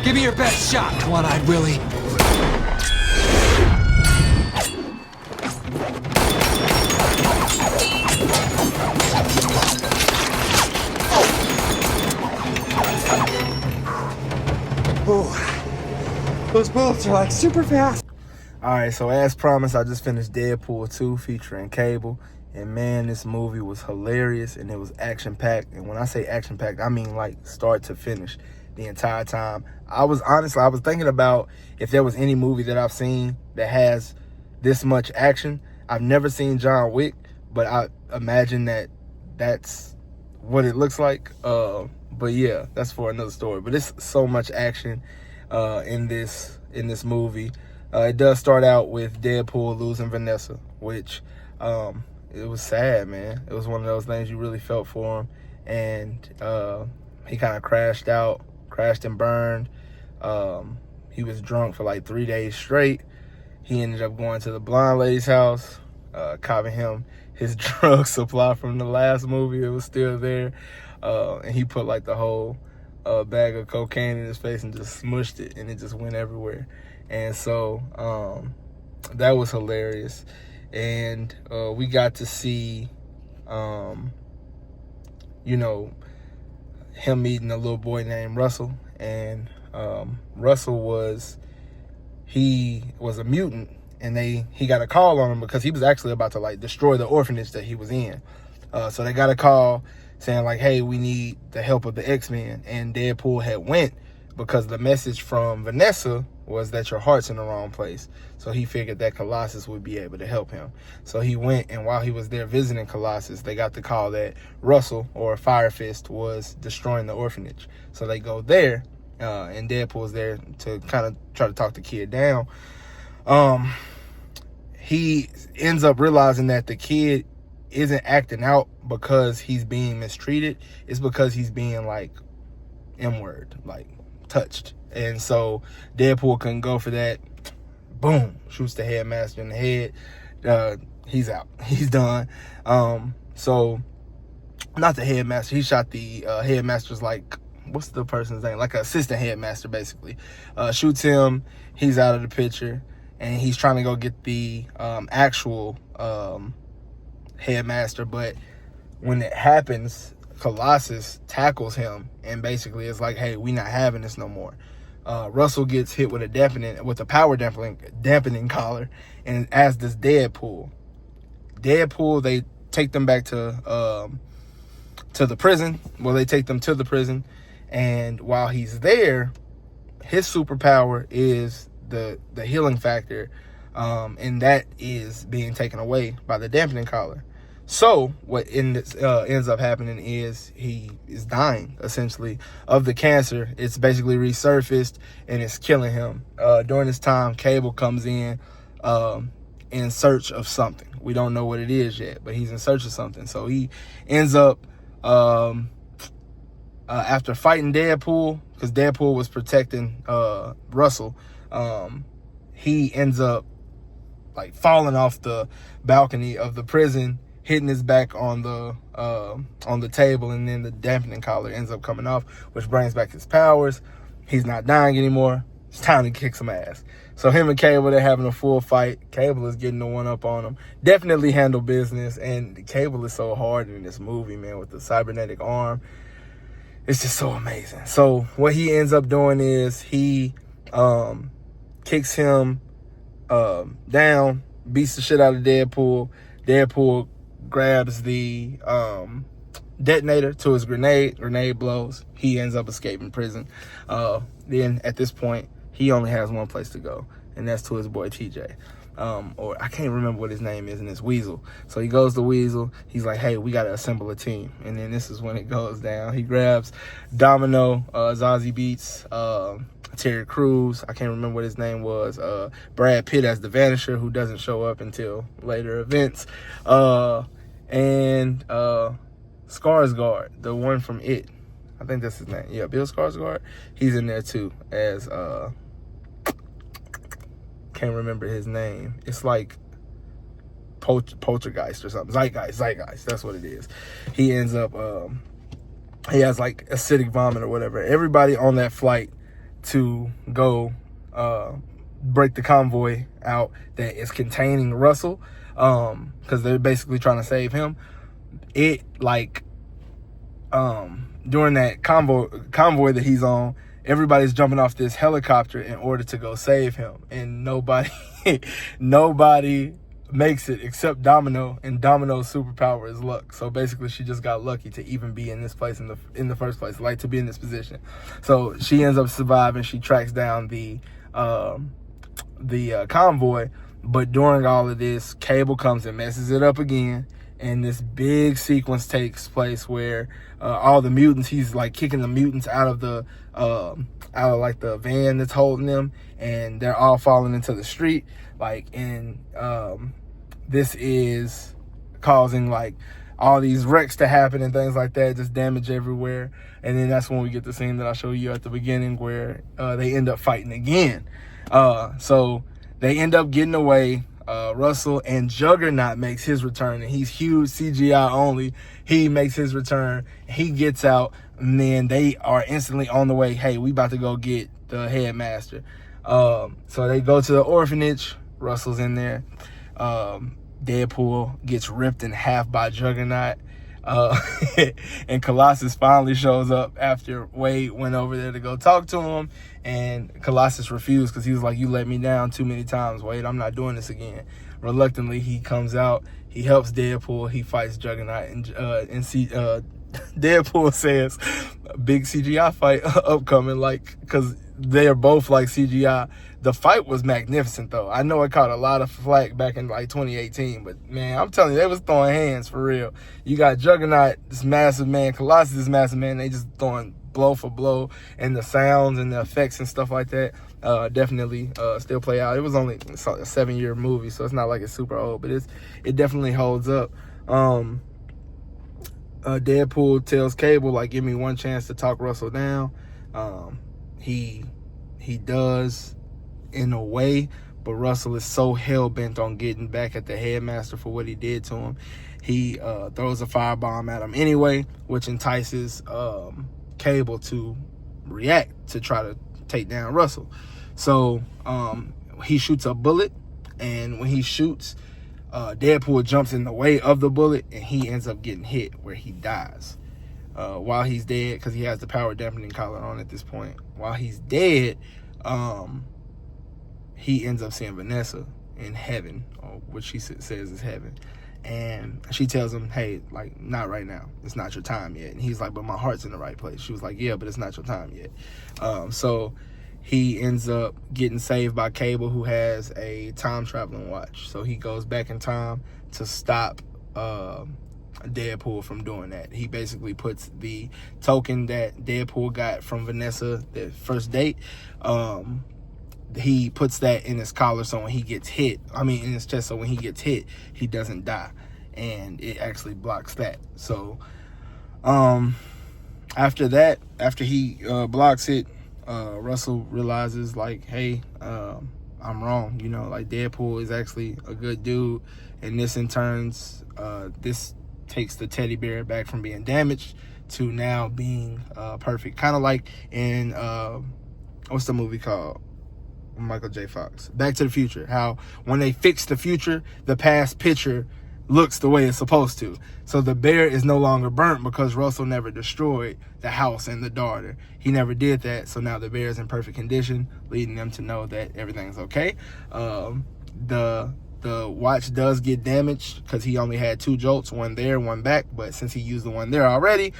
Give me your best shot, One-Eyed Willie. Ooh, those bullets are like super fast. All right, so as promised, I just finished Deadpool 2 featuring Cable. And man, this movie was hilarious and it was action-packed. And when I say action-packed, I mean like start to finish the entire time. I was thinking about if there was any movie that I've seen that has this much action. I've never seen John Wick, but I imagine that that's what it looks like. But yeah, that's for another story. But it's so much action in this movie. It does start out with Deadpool losing Vanessa, which it was sad, man. It was one of those things you really felt for him. And he kind of crashed and burned. He was drunk for like 3 days straight. He ended up going to the blonde lady's house, copping him his drug supply from the last movie. It was still there. And he put like the whole bag of cocaine in his face and just smushed it, and it just went everywhere. And so that was hilarious. And we got to see, him meeting a little boy named Russell. And Russell was a mutant, and he got a call on him because he was actually about to like destroy the orphanage that he was in. So they got a call saying like, hey, we need the help of the X-Men. And Deadpool had went because the message from Vanessa was that your heart's in the wrong place. So he figured that Colossus would be able to help him. So he went, and while he was there visiting Colossus, they got the call that Russell, or Fire Fist, was destroying the orphanage. So they go there, and Deadpool's there to kind of try to talk the kid down. He ends up realizing that the kid isn't acting out because he's being mistreated. It's because he's being like M-word, like touched. And so Deadpool couldn't go for that. Boom, shoots the headmaster in the head. He's out. He's done. So not the headmaster. He shot the headmaster's like, what's the person's name? Like an assistant headmaster, basically. Shoots him. He's out of the picture. And he's trying to go get the actual headmaster. But when it happens, Colossus tackles him and basically is like, hey, we not having this no more. Russell gets hit with a power dampening collar, and as does Deadpool. They take them back to the prison. Well, they take them to the prison, and while he's there, his superpower is the healing factor, and that is being taken away by the dampening collar. So what ends up happening is he is dying, essentially, of the cancer. It's basically resurfaced, and it's killing him. During this time, Cable comes in search of something. We don't know what it is yet, but he's in search of something. So he ends up, after fighting Deadpool, because Deadpool was protecting Russell, he ends up like falling off the balcony of the prison, hitting his back on the table, and then the dampening collar ends up coming off, which brings back his powers. He's not dying anymore. It's time to kick some ass. So him and Cable, they're having a full fight. Cable is getting the one up on him. Definitely handle business, and Cable is so hard in this movie, man, with the cybernetic arm. It's just so amazing. So what he ends up doing is he kicks him down, beats the shit out of Deadpool. Deadpool grabs the detonator to his grenade blows. He ends up escaping prison. Then at this point, he only has one place to go, and that's to his boy TJ. Or I can't remember what his name is, and it's Weasel. So he goes to Weasel. He's like, hey, we got to assemble a team. And then this is when it goes down. He grabs Domino, Zazie Beetz, Terry Crews. I can't remember what his name was. Brad Pitt as the Vanisher, who doesn't show up until later events. And Skarsgård, the one from It. I think that's his name. Yeah, Bill Skarsgård. He's in there too as can't remember his name. It's like Poltergeist or something. Zeitgeist. That's what it is. He ends up he has like acidic vomit or whatever. Everybody on that flight to go break the convoy out that is containing Russell, because they're basically trying to save him. It like during that convoy that he's on, everybody's jumping off this helicopter in order to go save him, and nobody nobody makes it except Domino, and Domino's superpower is luck. So basically she just got lucky to even be in this place in the first place, like to be in this position. So she ends up surviving. She tracks down the convoy, but during all of this, Cable comes and messes it up again, and this big sequence takes place where all the mutants, he's like kicking the mutants out of the like the van that's holding them, and they're all falling into the street, like, and this is causing like all these wrecks to happen and things like that, just damage everywhere. And then that's when we get the scene that I showed you at the beginning where they end up fighting again. So they end up getting away. Russell, and Juggernaut makes his return, and he's huge, CGI only. He makes his return, he gets out, and then they are instantly on the way. Hey, we about to go get the headmaster. So they go to the orphanage. Russell's in there. Deadpool gets ripped in half by Juggernaut. And Colossus finally shows up after Wade went over there to go talk to him, and Colossus refused because he was like, you let me down too many times, Wade. I'm not doing this again. Reluctantly, he comes out. He helps Deadpool. He fights Juggernaut, and Deadpool says, big CGI fight upcoming, like, because they are both like CGI. The fight was magnificent, though. I know it caught a lot of flack back in like 2018, but man, I'm telling you, they was throwing hands for real. You got Juggernaut, this massive man, Colossus, this massive man. They just throwing blow for blow, and the sounds and the effects and stuff like that definitely still play out. It was only a 7-year movie, so it's not like it's super old, but it definitely holds up. Deadpool tells Cable, like, give me one chance to talk Russell down. He does in a way, but Russell is so hell-bent on getting back at the headmaster for what he did to him. He throws a firebomb at him anyway, which entices Cable to react to try to take down Russell. So he shoots a bullet, and when he shoots, Deadpool jumps in the way of the bullet, and he ends up getting hit where he dies. While he's dead, because he has the power dampening collar on at this point, while he's dead, he ends up seeing Vanessa in heaven, or what she says is heaven. And she tells him, hey, like, not right now. It's not your time yet. And he's like, but my heart's in the right place. She was like, yeah, but it's not your time yet. So he ends up getting saved by Cable, who has a time-traveling watch. So he goes back in time to stop Deadpool from doing that. He basically puts the token that Deadpool got from Vanessa, the first date, he puts that in his collar, so when he gets hit, in his chest, so when he gets hit, he doesn't die, and it actually blocks that. So after that, after he blocks it, Russell realizes, like, hey, I'm wrong, like, Deadpool is actually a good dude, and this in turns, this takes the teddy bear back from being damaged to now being perfect, kind of like in what's the movie called? Michael J. Fox, Back to the Future, how when they fix the future, the past picture looks the way it's supposed to. So the bear is no longer burnt because Russell never destroyed the house and the daughter. He never did that, so now the bear is in perfect condition, leading them to know that everything's okay. The watch does get damaged because he only had 2 jolts, one there, one back, but since he used the one there already,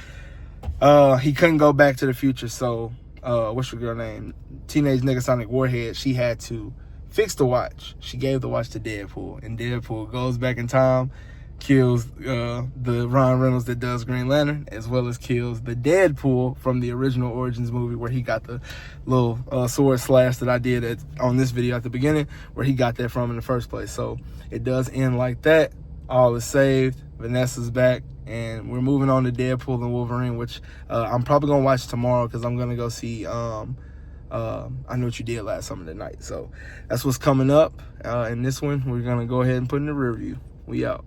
he couldn't go back to the future. So what's your girl name? Teenage Negasonic Warhead, she had to fix the watch. She gave the watch to Deadpool, and Deadpool goes back in time, kills the Ryan Reynolds that does Green Lantern, as well as kills the Deadpool from the original Origins movie, where he got the little sword slash that I did on this video at the beginning, where he got that from in the first place. So it does end like that. All is saved. Vanessa's back, and we're moving on to Deadpool and Wolverine, which I'm probably gonna watch tomorrow because I'm gonna go see I Know What You Did Last Summer tonight. So that's what's coming up in this one. We're gonna go ahead and put in the rear view. We out.